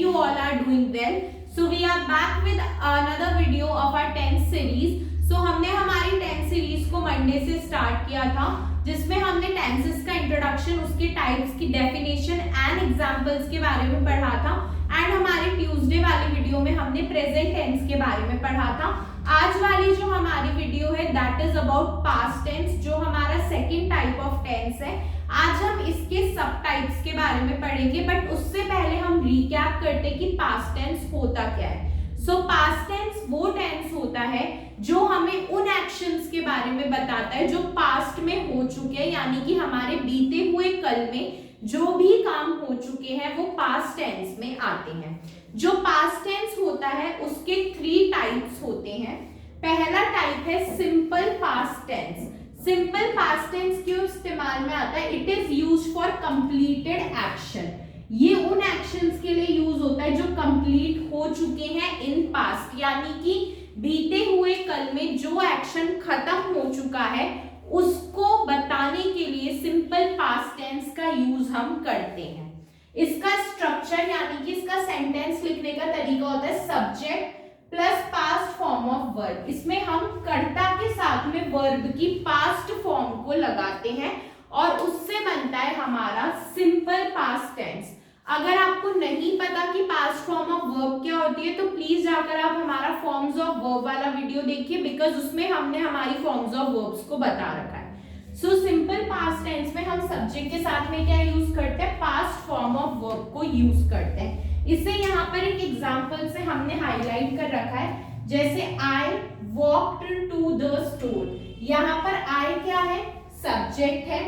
you all are doing well. So we are back with another video of our 10th series. So हमने हमारी 10th series को Monday से start किया था, जिसमें हमने टेंसेस का इंट्रोडक्शन, उसके टाइप्स की डेफिनेशन एंड एग्जांपल्स के बारे में पढ़ा था। एंड हमारे ट्यूसडे वाली वीडियो में हमने प्रेजेंट टेंस के बारे में पढ़ा था। आज वाली जो हमारी वीडियो है that is about past tense, जो हमारा सेकंड टाइप ऑफ टेंस है। आज हम इसके सब टाइप्स के बारे में पढ़ेंगे, बट उससे पहले हम रिकैप करते कि पास्ट टेंस होता क्या है। सो पास्ट टेंस वो टेंस होता है जो हमें उन एक्शंस के बारे में बताता है जो पास्ट में हो चुके हैं, यानी कि हमारे बीते हुए कल में जो भी काम हो चुके हैं वो पास्ट टेंस में आते हैं। जो पास्ट टेंस होता है उसके 3 टाइप्स होते हैं। पहला टाइप है simple past tense. Simple past tense क्यों इस्तेमाल में आता है? It is used for completed action. ये उन एक्शंस के लिए यूज होता है जो कंप्लीट हो चुके हैं इन पास्ट, यानी कि बीते हुए कल में जो एक्शन खत्म हो चुका है उसको बताने के लिए सिंपल पास्ट टेंस का यूज हम करते हैं। इसका स्ट्रक्चर यानी कि इसका सेंटेंस लिखने का तरीका होता है subject plus past form of verb. इसमें हम कर्ता के साथ में वर्ब की पास्ट फॉर्म को लगाते हैं और उससे बनता है हमारा सिंपल पास्ट टेंस। अगर आपको नहीं पता कि पास्ट फॉर्म ऑफ वर्ब क्या होती है तो प्लीज जाकर आप हमारा फॉर्म्स ऑफ वर्ब वाला वीडियो देखिए, बिकॉज उसमें हमने हमारी फॉर्म्स ऑफ वर्ब्स को बता रखा है। सो सिंपल पास्ट टेंस में हम सब्जेक्ट के साथ में क्या यूज करते हैं? पास्ट फॉर्म ऑफ वर्ब को यूज करते हैं। इसे यहाँ पर एक एग्जांपल से हमने हाईलाइट कर रखा है, जैसे I walked to the store. यहाँ पर आई क्या है? सब्जेक्ट है,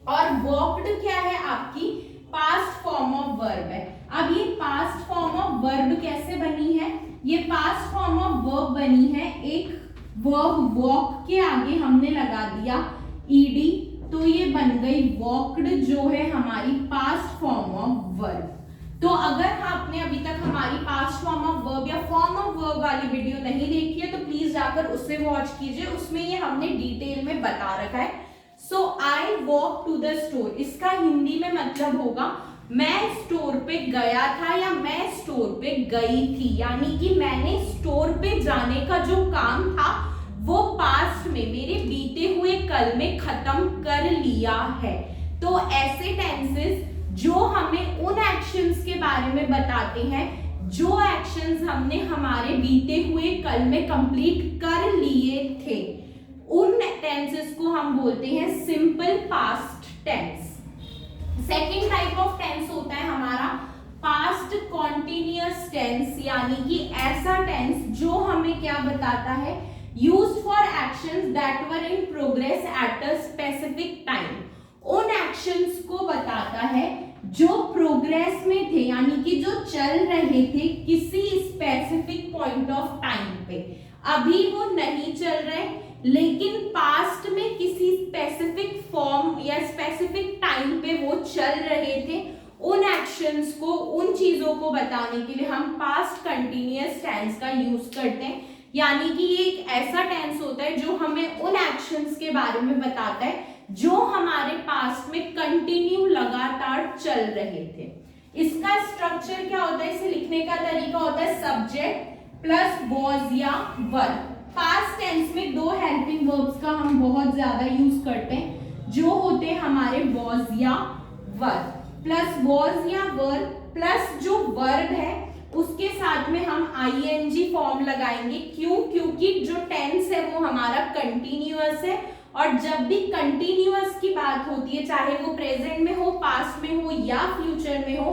और वॉक्ड क्या है? आपकी पास्ट फॉर्म ऑफ वर्ब है। अब ये पास्ट फॉर्म ऑफ वर्ब कैसे बनी है? ये पास्ट फॉर्म ऑफ वर्ब बनी है, एक वर्ब वॉक के आगे हमने लगा दिया ईडी, तो ये बन गई वॉक्ड, जो है हमारी पास्ट फॉर्म ऑफ वर्ब। तो अगर आपने अभी तक हमारी पास्ट फॉर्म ऑफ वर्ब या फॉर्म ऑफ वर्ब वाली वीडियो नहीं देखी है तो प्लीज जाकर उसे वॉच कीजिए, उसमें ये हमने डिटेल में बता रखा है। So I walk to the store, इसका हिंदी में मतलब होगा मैं स्टोर पे गया था या मैं स्टोर पे गई थी, यानी कि मैंने स्टोर पे जाने का जो काम था वो पास्ट में मेरे बीते हुए कल में खत्म कर लिया है। तो ऐसे टेंसेस जो हमें उन एक्शंस के बारे में बताते हैं जो एक्शंस हमने हमारे बीते हुए कल में कंप्लीट कर लिए थे, उन टेंसेस को हम बोलते हैं simple past tense. Second type of tense होता है हमारा पास्ट कॉन्टिन्यूअस टेंस, यानी कि ऐसा टेंस जो हमें क्या बताता है? Used for actions that were in progress at a specific time. उन एक्शंस को बताता है जो प्रोग्रेस में थे, यानी कि जो चल रहे थे किसी स्पेसिफिक पॉइंट ऑफ टाइम पे। अभी वो नहीं चल रहे, लेकिन पास्ट में किसी स्पेसिफिक फॉर्म या स्पेसिफिक टाइम पे वो चल रहे थे। उन एक्शंस को, उन चीजों को बताने के लिए हम पास्ट कंटिन्यूअस टेंस का यूज करते हैं, यानी कि ये एक ऐसा टेंस होता है जो हमें उन एक्शंस के बारे में बताता है जो हमारे पास्ट में कंटिन्यू लगातार चल रहे थे। इसका स्ट्रक्चर क्या होता है? इसे लिखने का तरीका होता है सब्जेक्ट प्लस वॉज या वर। पास्ट टेंस में 2 हेल्पिंग वर्ब्स का हम बहुत ज्यादा यूज करते हैं, जो होते हैं हमारे वॉज या वर। प्लस वॉज या वर प्लस जो वर्ब है उसके साथ में हम आईएनजी फॉर्म लगाएंगे। क्यों? क्योंकि जो टेंस है वो हमारा कंटिन्यूअस है, और जब भी कंटिन्यूअस की बात होती है, चाहे वो प्रेजेंट में हो, पास्ट में हो या फ्यूचर में हो,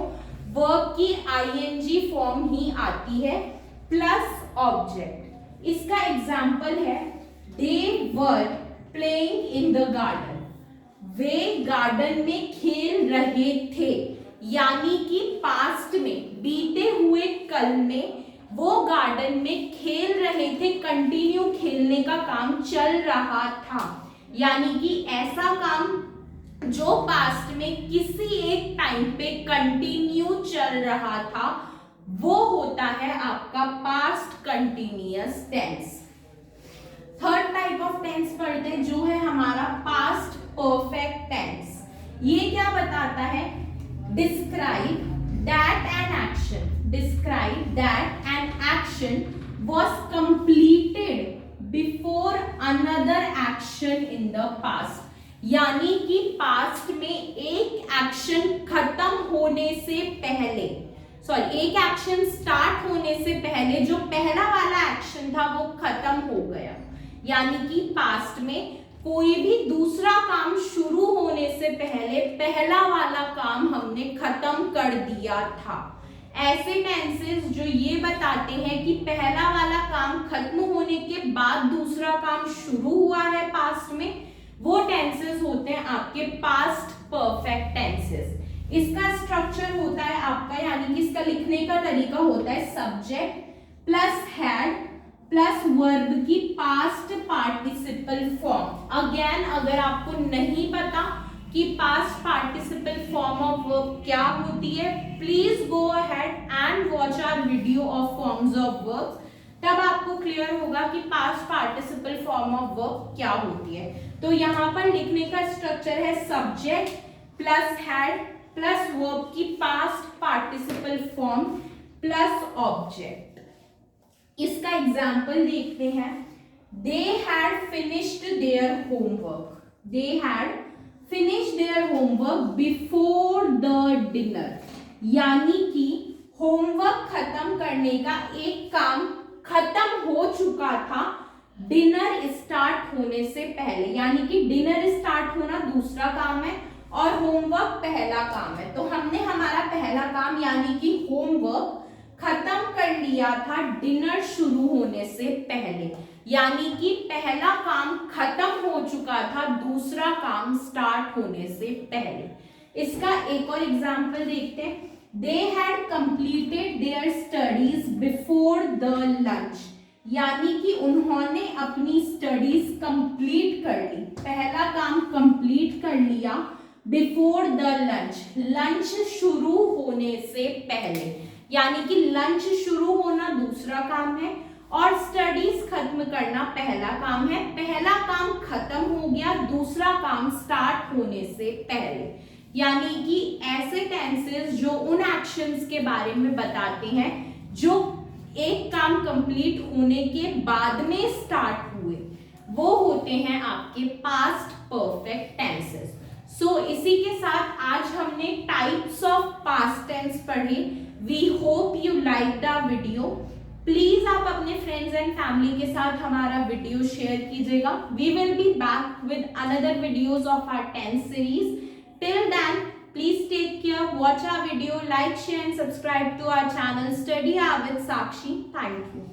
वर्ब की आईएनजी फॉर्म ही आती है प्लस ऑब्जेक्ट। इसका एग्जाम्पल है they were playing in the garden. वे गार्डन में खेल रहे थे, यानी कि पास्ट में बीते हुए कल में वो गार्डन में खेल रहे थे, कंटिन्यू खेलने का काम चल रहा था। यानी कि ऐसा काम जो पास्ट में किसी एक टाइम पे कंटिन्यू चल रहा था वो होता है आपका past continuous tense. Third type of tense पढ़ते हैं जो है हमारा पास्ट परफेक्ट टेंस। ये क्या बताता है? Describe that an action, describe that an action was completed before another action in the past. यानी कि पास्ट में एक एक्शन खत्म होने से पहले, सॉरी एक एक्शन स्टार्ट होने से पहले जो पहला वाला एक्शन था वो खत्म हो गया। यानी कि पास्ट में कोई भी दूसरा काम शुरू होने से पहले पहला वाला काम हमने खत्म कर दिया था। ऐसे टेंसेस जो ये बताते हैं कि पहला वाला काम खत्म होने के बाद दूसरा काम शुरू हुआ है पास्ट में, वो टेंसेस होते हैं आपके पास्ट परफेक्ट टेंसेस। इसका स्ट्रक्चर होता है आपका, यानी कि इसका लिखने का तरीका होता है subject plus had plus verb की पास्ट पार्टिसिपल फॉर्म। अगेन अगर आपको नहीं पता कि past participle form of verb क्या होती है, please go ahead and watch our video of forms of verb, तब आपको क्लियर होगा कि past participle form of verb क्या होती है। तो यहाँ पर लिखने का स्ट्रक्चर है subject plus had plus verb की past participle form plus object. इसका एग्जाम्पल देखते हैं। They had finished their homework, they had finished their homework before the dinner. यानी कि होमवर्क खत्म करने का एक काम खत्म हो चुका था डिनर स्टार्ट होने से पहले। यानी कि डिनर स्टार्ट होना दूसरा काम है और होमवर्क पहला काम है। तो हमने हमारा पहला काम यानी कि होमवर्क खत्म कर लिया था डिनर शुरू होने से पहले। यानी कि पहला काम खत्म हो चुका था दूसरा काम स्टार्ट होने से पहले। इसका एक और एग्जाम्पल देखते हैं। They had completed their studies before the lunch। यानी कि उन्होंने अपनी स्टडीज कंप्लीट कर ली, पहला काम कंप्लीट कर लिया बिफोर द लंच, लंच शुरू होने से पहले। यानी कि लंच शुरू होना दूसरा काम है और स्टडीज खत्म करना पहला काम है। पहला काम खत्म हो गया, दूसरा काम स्टार्ट होने से पहले। यानी कि ऐसे टेंसेस जो उन एक्शंस के बारे में बताते हैं जो एक काम कंप्लीट होने के बाद में स्टार्ट हुए, वो होते हैं आपके पास्ट परफेक्ट टेंसेस। सो इसी के साथ आज हमने टाइप्स ऑफ पास्ट टेंस पढ़े। We hope you like the video. प्लीज आप अपने फ्रेंड्स एंड फैमिली के साथ हमारा वीडियो शेयर कीजिएगा। We will be back with another videos of our tense series. Till then, please take care, watch our video, like, share and subscribe to our channel Study Hour with Sakshi. Thank you.